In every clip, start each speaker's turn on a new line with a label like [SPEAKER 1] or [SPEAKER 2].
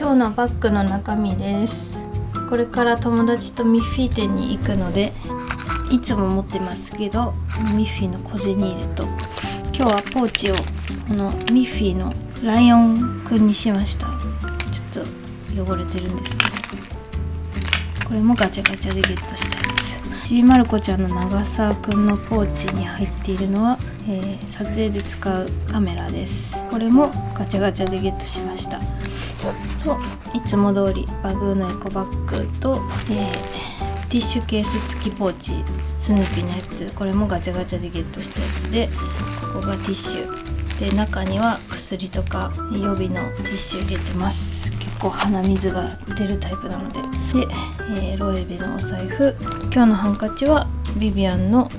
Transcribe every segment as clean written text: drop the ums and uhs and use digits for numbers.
[SPEAKER 1] 今日のバッグの中身です。これから友達とミッフィー店に行くので、いつも持ってますけどミッフィーの小銭入れと、今日はポーチをこのミッフィーのライオンくんにしました。ちょっと汚れてるんですけど、これもガチャガチャでゲットしたやつ。ちびまる子ちゃんの長澤くんのポーチに入っているのは、撮影で使うカメラです。これもガチャガチャでゲットしました。といつも通りバグーのエコバッグと、ティッシュケース付きポーチ、スヌーピーのやつ、これもガチャガチャでゲットしたやつで、ここがティッシュで、中には薬とか予備のティッシュ入れてます。結構鼻水が出るタイプなので。で、ロエベのお財布、今日のハンカチはビビアンの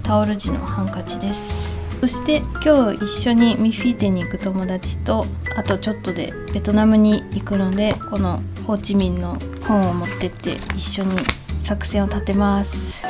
[SPEAKER 1] タオル地のハンカチです。そして今日一緒にミッフィー店に行く友達と、あとちょっとでベトナムに行くので、このホーチミンの本を持ってって一緒に作戦を立てます。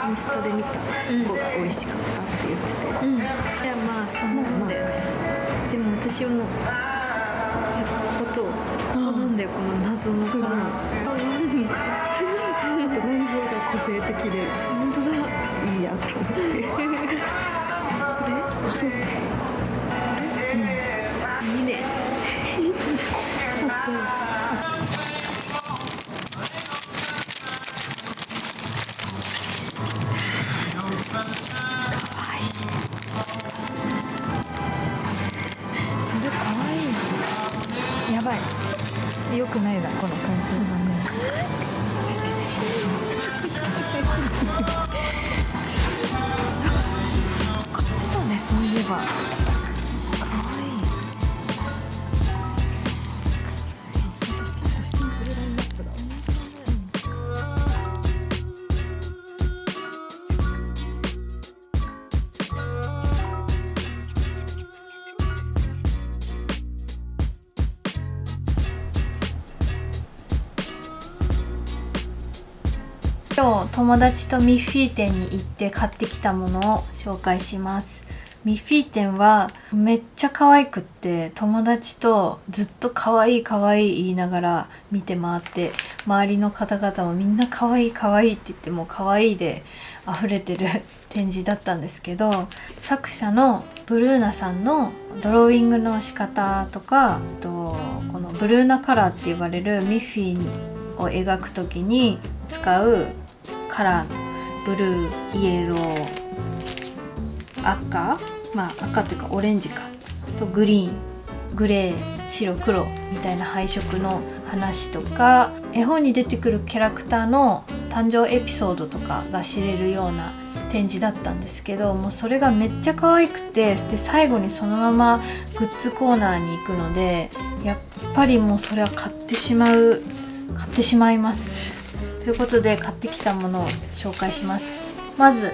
[SPEAKER 2] インスタで見た方が美味しかったって言ってて、いやまあそんなもんだよね。でも私はもうここなんだよ、この謎のこの内臓が個性的で、本当だ、いいやと思って。これそう、いいね。やばい、良くないなこの感想だね。買ってたね、そういえば。かわいい。私結構シンプルラインナップだ。
[SPEAKER 1] 今日友達とミッフィー店に行って買ってきたものを紹介します。ミッフィー店はめっちゃ可愛くって、友達とずっと可愛い可愛い言いながら見て回って、周りの方々もみんな可愛い可愛いって言って、もう可愛いで溢れてる展示だったんですけど、作者のブルーナさんのドローイングの仕方とか、このブルーナカラーって呼ばれるミッフィーを描くときに使うカラー、ブルー、イエロー、赤、赤というかオレンジかとグリーン、グレー、白、黒みたいな配色の話とか、絵本に出てくるキャラクターの誕生エピソードとかが知れるような展示だったんですけど、もうそれがめっちゃ可愛くて、で最後にそのままグッズコーナーに行くので、やっぱりもうそれは買ってしまいます。ということで買ってきたものを紹介します。まず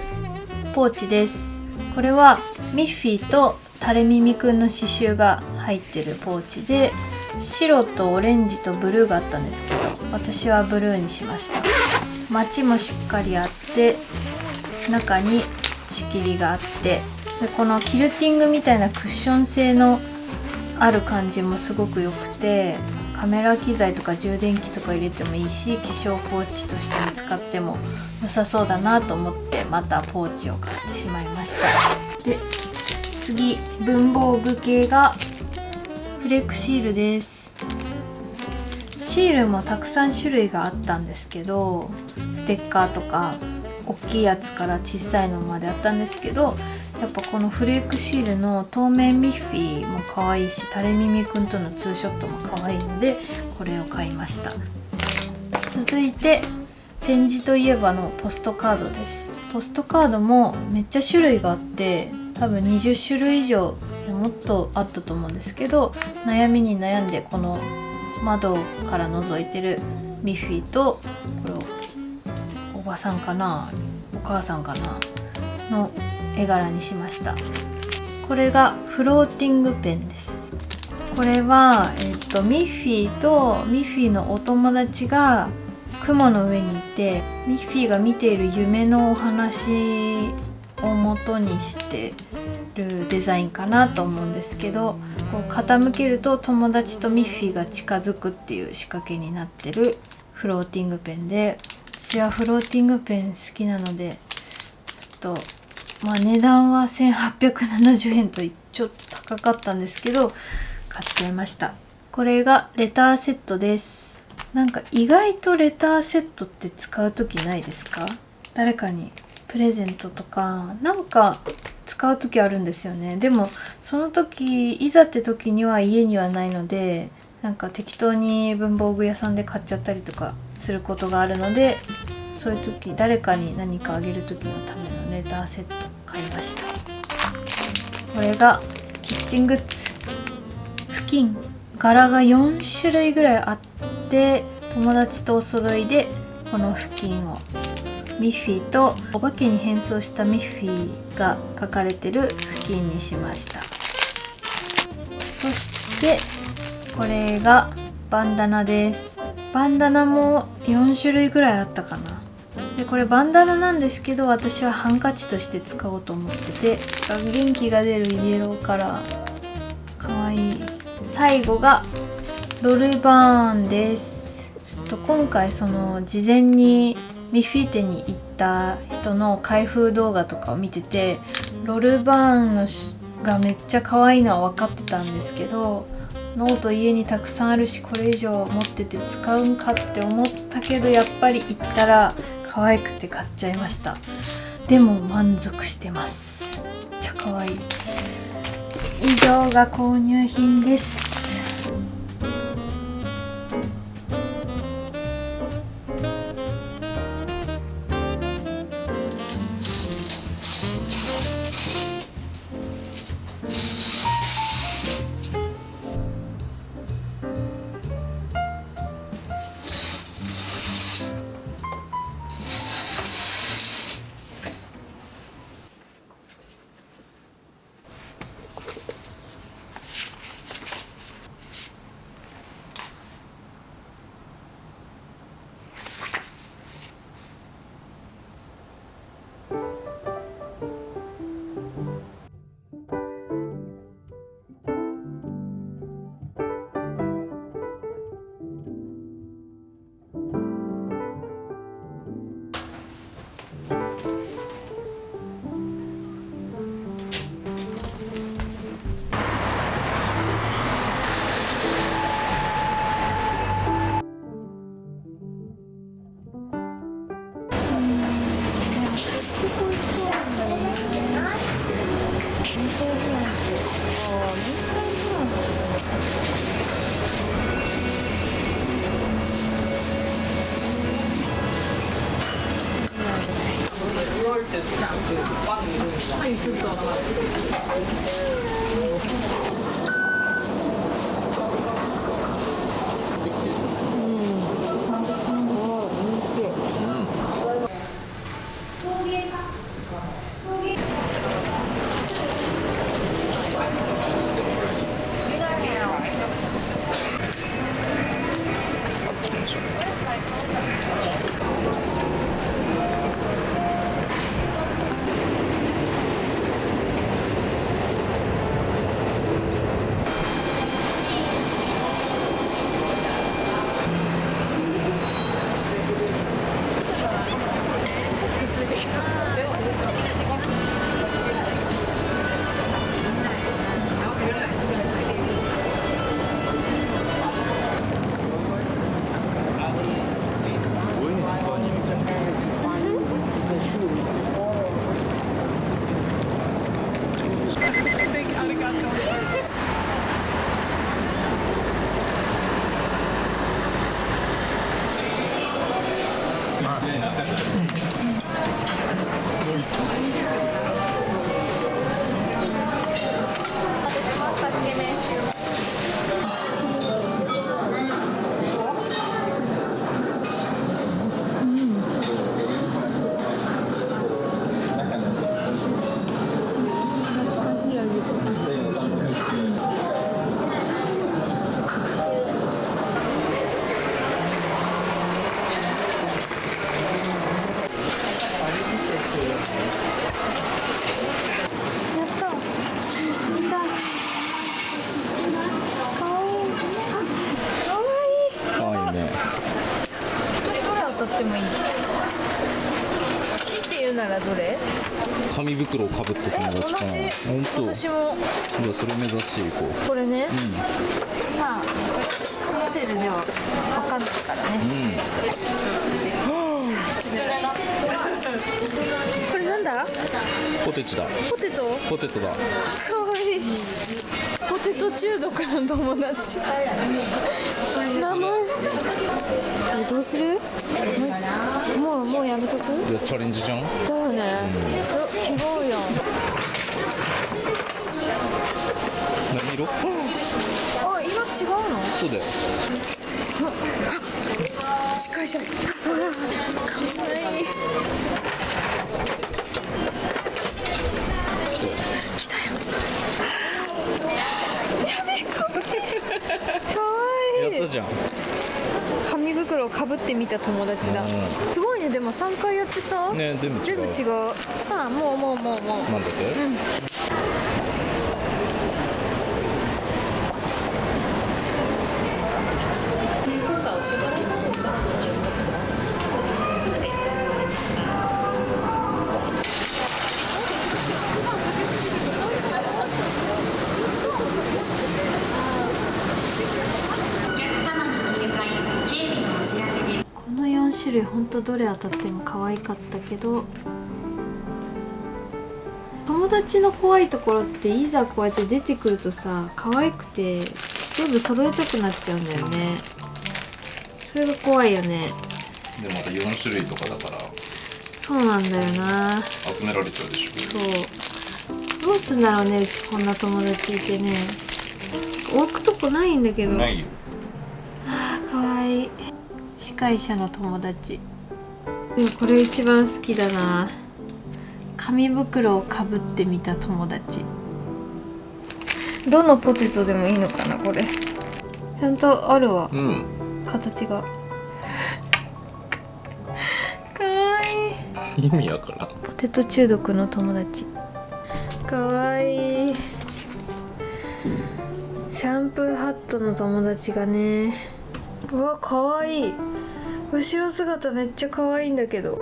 [SPEAKER 1] ポーチです。これはミッフィーとタレミミくんの刺繍が入ってるポーチで、白とオレンジとブルーがあったんですけど、私はブルーにしました。マチもしっかりあって、中に仕切りがあって、でこのキルティングみたいなクッション性のある感じもすごく良くて、カメラ機材とか充電器とか入れてもいいし、化粧ポーチとしても使っても良さそうだなと思ってまたポーチを買ってしまいました。で次、文房具系がフレックシールです。シールもたくさん種類があったんですけど、ステッカーとか大きいやつから小さいのまであったんですけど、やっぱこのフレークシールの透明ミッフィーも可愛いし、タレミミくんとのツーショットも可愛いのでこれを買いました。続いて展示といえばのポストカードです。ポストカードもめっちゃ種類があって、多分20種類以上もっとあったと思うんですけど、悩みに悩んでこの窓から覗いてるミッフィーと、これをおばさんかなお母さんかなの絵柄にしました。これがフローティングペンです。これは、ミッフィーとミッフィーのお友達が雲の上にいて、ミッフィーが見ている夢のお話を元にしてるデザインかなと思うんですけど、こう傾けると友達とミッフィーが近づくっていう仕掛けになってるフローティングペンで、私はフローティングペン好きなので、ちょっと値段は1870円とちょっと高かったんですけど買っちゃいました。これがレターセットです。なんか意外とレターセットって使う時ないですか？誰かにプレゼントとかなんか使う時あるんですよね。でもその時いざって時には家にはないので、なんか適当に文房具屋さんで買っちゃったりとかすることがあるので、そういう時誰かに何かあげる時のためのレターセットを買いました。これがキッチングッズ。布巾、柄が4種類ぐらいあって、友達とお揃いでこの布巾をミッフィーとお化けに変装したミッフィーが描かれてる布巾にしました。そしてこれがバンダナです。バンダナも4種類ぐらいあったかな。でこれバンダナなんですけど、私はハンカチとして使おうと思ってて、元気が出るイエローカラーかわいい。最後がロルバーンです。ちょっと今回その事前にミッフィー店に行った人の開封動画とかを見てて、ロルバーンのがめっちゃ可愛いのは分かってたんですけど、ノート家にたくさんあるし、これ以上持ってて使うんかって思ったけど、やっぱり行ったら可愛くて買っちゃいました。でも満足してます。めっちゃ可愛い。以上が購入品です。とってもいい。強いて言うならどれ？
[SPEAKER 3] 紙袋をかぶった友達かな。
[SPEAKER 1] 同じ。
[SPEAKER 3] 本当。
[SPEAKER 1] 私も。
[SPEAKER 3] じゃあそれ目指していこう。
[SPEAKER 1] これね。
[SPEAKER 3] うん。
[SPEAKER 1] まあカプセルでは分かんないからね。これなんだ？
[SPEAKER 3] ポテチだ。
[SPEAKER 1] ポテト？ポテトだ。かわいい。ポテト中毒の友達。名前。どうする？もうやめとく？
[SPEAKER 3] いやチャレンジじゃん。
[SPEAKER 1] だよね。気が合うやん。
[SPEAKER 3] 何色？
[SPEAKER 1] あ、色違うの？
[SPEAKER 3] そうだよ。
[SPEAKER 1] 近いじゃん。かわいい。来たよ。やべえ、かわいい。
[SPEAKER 3] やったじゃん。
[SPEAKER 1] 紙袋をかぶってみた友達だ。すごいね。でも3回やってさ。
[SPEAKER 3] ね、全部違う。
[SPEAKER 1] あ、もう。
[SPEAKER 3] 満足？うん。
[SPEAKER 1] この4種類本当どれ当たっても可愛かったけど、友達の怖いところっていざこうやって出てくるとさ、可愛くて全部揃えたくなっちゃうんだよね。それが怖いよね。
[SPEAKER 3] でもまた4種類とかだから
[SPEAKER 1] そうなんだよな。
[SPEAKER 3] 集められちゃうでしょ。
[SPEAKER 1] そうどうすんだろうね。うちこんな友達いてね、置くとこないんだけど。
[SPEAKER 3] ないよ。
[SPEAKER 1] あーかわいい。司会者の友達。でもこれ一番好きだな。紙袋をかぶってみた友達。どのポテトでもいいのかなこれ。ちゃんとあるわ、形が。かわいい。
[SPEAKER 3] 意味やからん。
[SPEAKER 1] ポテト中毒の友達。かわいい。シャンプーハットの友達がね。うわ、かわいい。後ろ姿めっちゃ可愛いんだけど。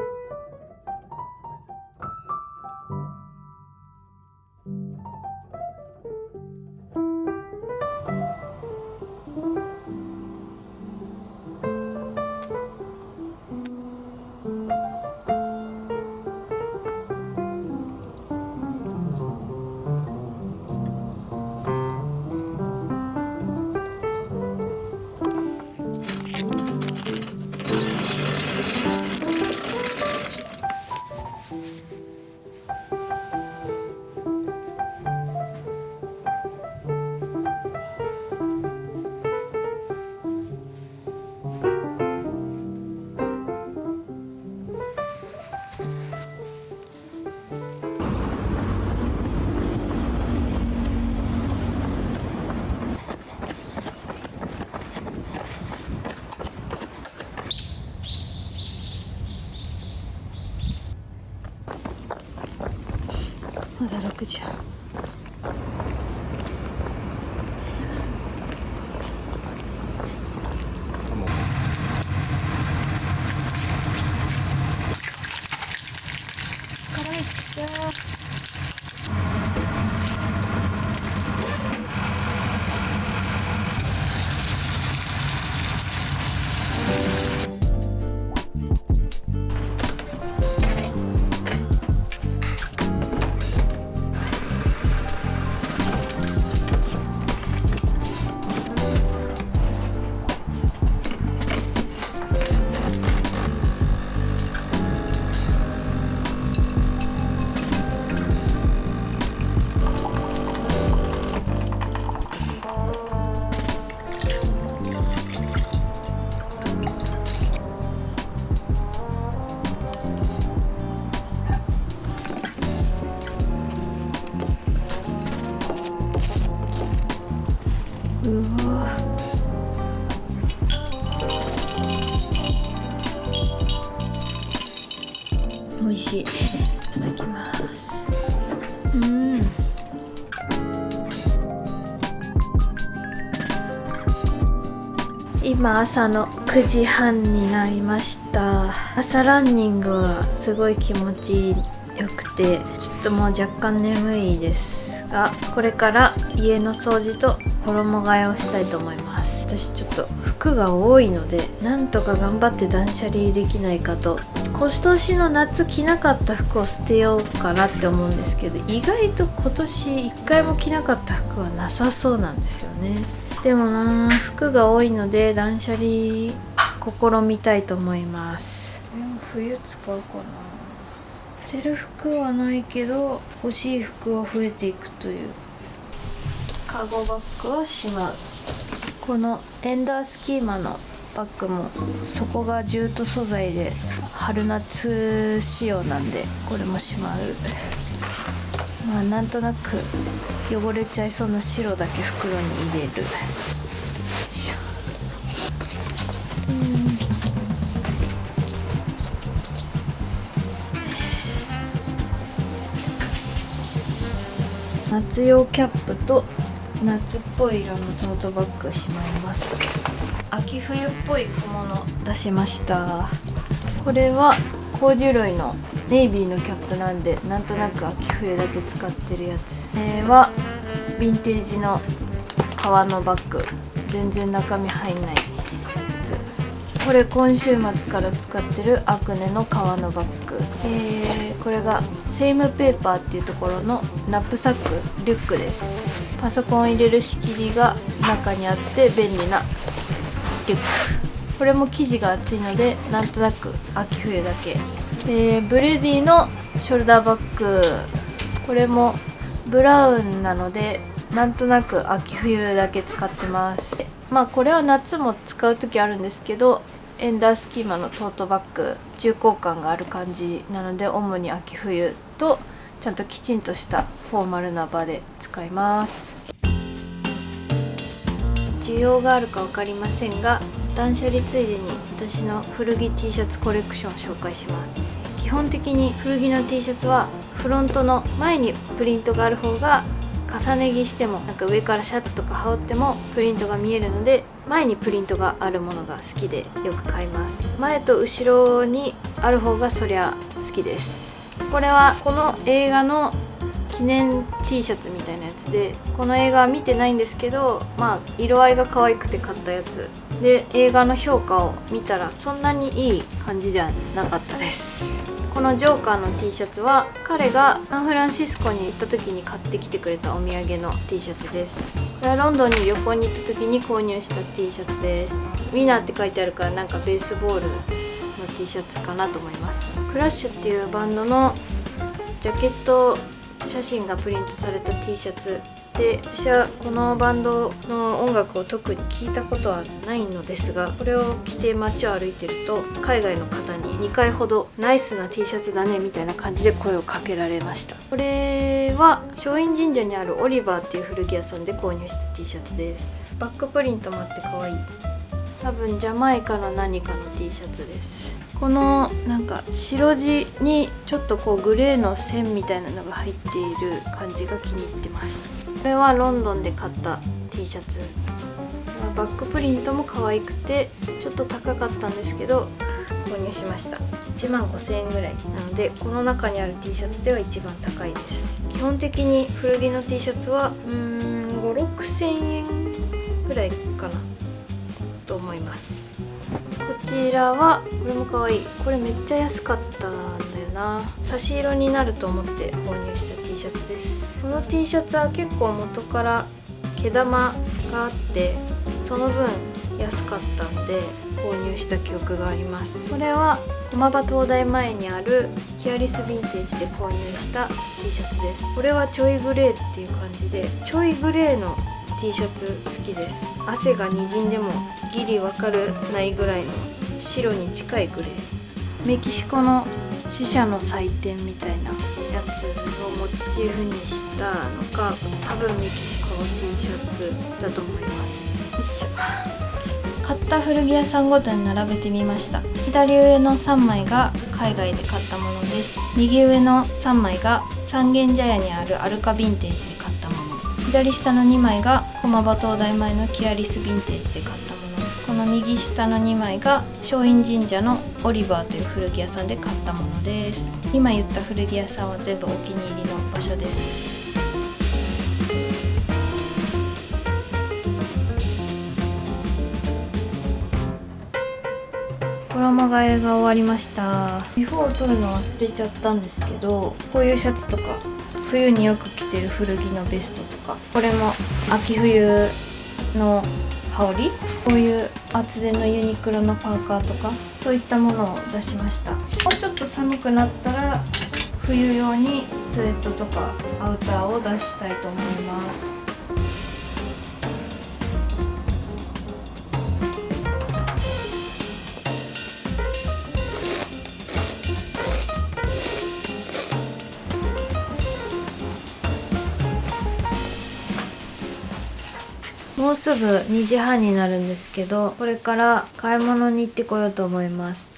[SPEAKER 1] まだ6時半。味しい。いただきます。今朝の9時半になりました。朝ランニングはすごい気持ちよくて、ちょっともう若干眠いですが、これから家の掃除と衣替えをしたいと思います。私ちょっと服が多いので、なんとか頑張って断捨離できないかと。今年の夏着なかった服を捨てようかなって思うんですけど、意外と今年1回も着なかった服はなさそうなんですよね。でもな、服が多いので断捨離試みたいと思います。これも冬使うかな。着てる服はないけど欲しい服は増えていくという。カゴバッグはしまう。このエンダースキーマのバッグも底がジュート素材で春夏仕様なんで、これもしまう。まあなんとなく汚れちゃいそうな白だけ袋に入れる。夏用キャップと夏っぽい色のトートバッグしまいます。秋冬っぽい小物出しました。これはコーデュロイのネイビーのキャップなんで、なんとなく秋冬だけ使ってるやつ。はヴィンテージの革のバッグ、全然中身入んないやつ。これ今週末から使ってるアクネの革のバッグ。これがセイムペーパーっていうところのナップサックリュックです。パソコン入れる仕切りが中にあって便利なリュック。これも生地が厚いので、なんとなく秋冬だけ。ブレディのショルダーバッグ、これもブラウンなのでなんとなく秋冬だけ使ってます。まあこれは夏も使う時あるんですけど、エンダースキーマのトートバッグ、重厚感がある感じなので、主に秋冬とちゃんときちんとしたフォーマルな場で使います。需要があるか分かりませんが、断捨離ついでに私の古着 T シャツコレクションを紹介します。基本的に古着の T シャツはフロントの前にプリントがある方が重ね着しても、なんか上からシャツとか羽織ってもプリントが見えるので、前にプリントがあるものが好きでよく買います。前と後ろにある方がそりゃ好きです。これはこの映画の記念 T シャツみたいなやつで、この映画は見てないんですけど、まあ色合いが可愛くて買ったやつで、映画の評価を見たらそんなにいい感じではなかったです。このジョーカーの T シャツは彼がサンフランシスコに行った時に買ってきてくれたお土産の T シャツです。これはロンドンに旅行に行った時に購入した T シャツです。ウィナーって書いてあるから、なんかベースボールの T シャツかなと思います。クラッシュっていうバンドのジャケット写真がプリントされた T シャツで、私はこのバンドの音楽を特に聞いたことはないのですが、これを着て街を歩いてると海外の方に2回ほどナイスな T シャツだねみたいな感じで声をかけられました。これは松陰神社にあるオリバーっていう古着屋さんで購入した T シャツです。バックプリントもあって可愛い。多分ジャマイカの何かの T シャツです。このなんか白地にちょっとこうグレーの線みたいなのが入っている感じが気に入ってます。これはロンドンで買った T シャツ。バックプリントも可愛くてちょっと高かったんですけど購入しました。15,000円ぐらいなので、この中にある T シャツでは一番高いです。基本的に古着の T シャツは5,000-6,000円ぐらいかなと思います。こちらはこれも可愛い。これめっちゃ安かったんだよな。差し色になると思って購入した T シャツです。この T シャツは結構元から毛玉があって、その分安かったんで購入した記憶があります。これは駒場東大前にあるキアリスヴィンテージで購入した T シャツです。これはちょいグレーっていう感じで、ちょいグレーのT シャツ好きです。汗がにじんでもギリわかるないぐらいの白に近いグレー。メキシコの死者の祭典みたいなやつをモチーフにしたのか、多分メキシコの T シャツだと思います。よいしょ。買った古着屋さんごとに並べてみました。左上の3枚が海外で買ったものです。右上の3枚が三軒茶屋にあるアルカヴィンテージで買ったもの、左下の2枚が駒場東大前のキアリスヴィンテージで買ったもの、この右下の2枚が松陰神社のオリバーという古着屋さんで買ったものです。今言った古着屋さんは全部お気に入りの場所です。衣替えが終わりました。ビフォーを取るの忘れちゃったんですけど、こういうシャツとか冬によく着てる古着のベストとか、これも秋冬の羽織、こういう厚手のユニクロのパーカーとか、そういったものを出しました。もうちょっと寒くなったら冬用にスウェットとかアウターを出したいと思います。もうすぐ2時半になるんですけど、これから買い物に行ってこようと思います。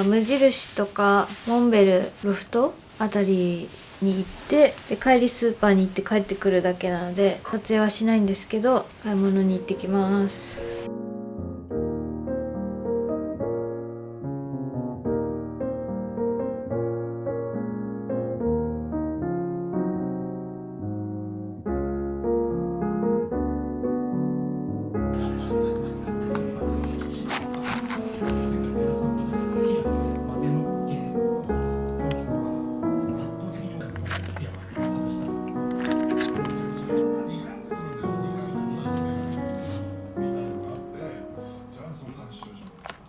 [SPEAKER 1] 無印とかモンベルロフトあたりに行って、で帰りスーパーに行って帰ってくるだけなので撮影はしないんですけど、買い物に行ってきます。